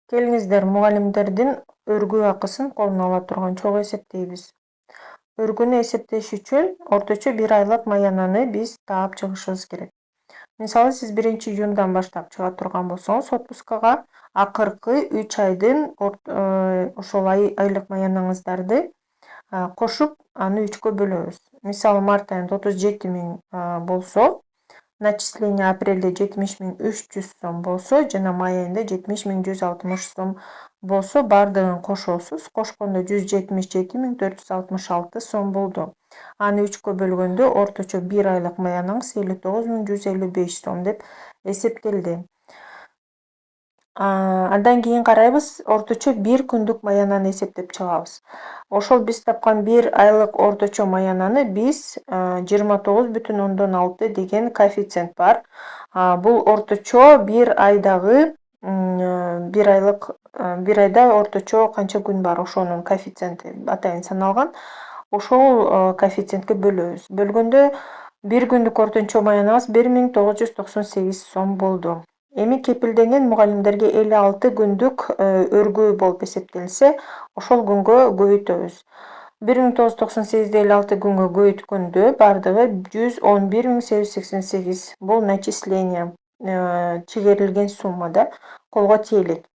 Келиңиздер, мугалимдердин өргүү акысын колуна ала турган чогуу эсептейбиз. Өргүүнү эсептеш үчүн орточо 1 айлык маянаны биз таап чыгышыбыз керек. Мисалы, сиз 1-июндан баштап чыга турган болсоңуз отпускага, акыркы 3 айдын ошол айлык маянаңыздарды кошуп, аны 3кө бөлөбүз. Мисалы, март айында 37 миң болсо, начисление апрелде 70.300 сом болсо жана май айында 70.160 сом болсо, бардыгын кошосуз. Кошкондо 177.466 сом болду. Аны 3кө бөлгөндө орточо 1 айлык маянаңыз 59.155 сом деп эсептелди. Андан кийин карайбыз, орточо 1 күндүк маянаны эсептеп чыгабыз. Ошол биз тапкан 1 айлык орточо маянаны биз 29,6 деген коэффициент бар. Бул орточо 1 айдагы 1 айлык 1 айда орточо канча күн бар, ошонун коэффициенти атайын саналган. Ошол коэффициентке бөлөбүз. Бөлгөндө 1 күндүк орточо маяныбыз 1998 сом болду. Эми кепилденген мугалимдерге 56 күндүк өргүү болуп эсептелсе, ошол күнгө көбөйтөбүз. 1998 56 күнгө көбөйткөндө бардыгы 111.888 бул начисление чыгарылган суммада колго тиелет.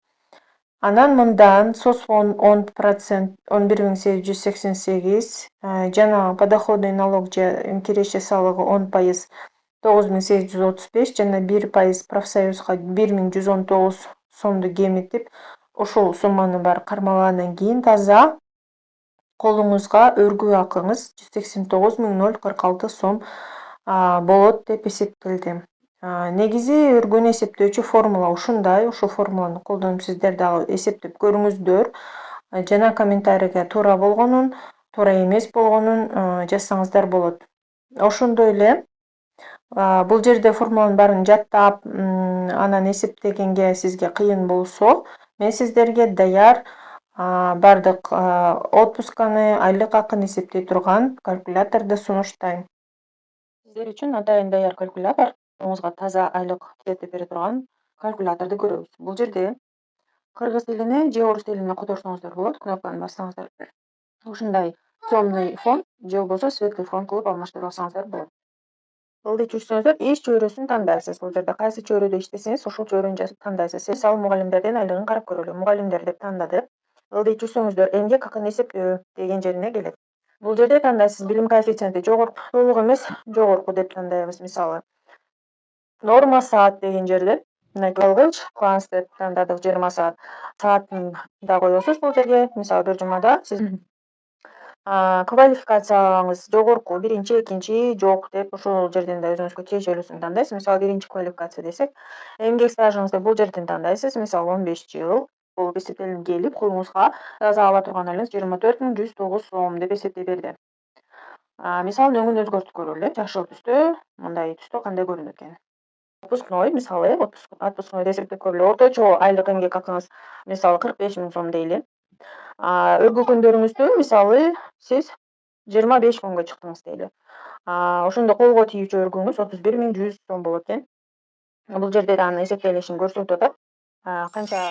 Анан мындан соцфонд 10%, 11.888 жана подоходный налог же киреше салыгы 10%, 9.835 жана 1% профсоюзга 1.119 сомду кемитип, ошол сумманы баары кармагандан кийин таза колуңузга өргүү акыңыз 189.046 сом болот деп эсептелди. Негизи өргүүнү эсептөөчү формула ушундай. Ушул формуланы колдонуп сиздер дагы эсептеп көрүңүздөр. Жана комментарийге туура болгонун, туура эмес болгонун жазсаңыздар болот. Ошондой эле бул жерде формуланын баарын жаттап, анан эсептегенге сизге кыйын болсо, мен сиздерге даяр бардык отпусканы, айлык акыны эсептей турган калькуляторду сунуштайм. Сиздер үчүн атайын даяр калькулятор, колуңузга таза айлык эсептеп бере турган калькуляторду көрөбүз. Бул жерде кыргыз тилине же орус тилине которсоңуздар болот, кнопканы бассаңыздар. Ушундай темный фон же болбосо светлый фон кылып алмаштырып алсаңыздар болот. Ылдый чечсөңүздөр, иш чөйрөсүн тандайсыз. Бул жерде кайсы чөйрөдө иштесеңиз, ошол чөйрөнү тандайсыз. Мисалы, мугалимдердин айлыгын карап көрөлү. Мугалимдер деп тандадык. Ылдый чечсөңүздөр, эмгек акын эсептөө деген жерине келет. Бул жерде тандайсыз, билим коэффициенти жогорку, толук эмес, жогорку деп тандайбыз. Мисалы, норма саат деген жерде мына калгыч класс деп тандадык 20 саат. Саатын да коесуз бул жерге. Мисалы, бир жумада сиз квалификацияңыз жогорку, биринчи, экинчи, жок деп ошол жерден да өзүңүзгө тиешелүүсүн тандайсыз. Мисалы, биринчи квалификация десек, эмгек стажыңызды бул жерден тандайсыз. Мисалы, 15 жыл болуп эсептелип келип, колуңузга таза ала турган айлыгыңыз 24.109 сом деп эсептей берди. Мисалы, өңүн өзгөртүп көрөлү. Жашыл түстө, мындай түстө кандай көрүнөт экен. Отпускной, мисалы, отпускнойду эсептеп көрөлү. Орточо айлык эмгек акыңыз мисалы 45 миң сом дейли. Өргүү күндөрүңүздө мисалы сиз 25 күнгө чыктыңыз дейли. Ошондо колго тийүүчү өргүүңүз 31.100 сом болот экен. Бул жерде да анын эсептелишин көрсөтүп атат. Канча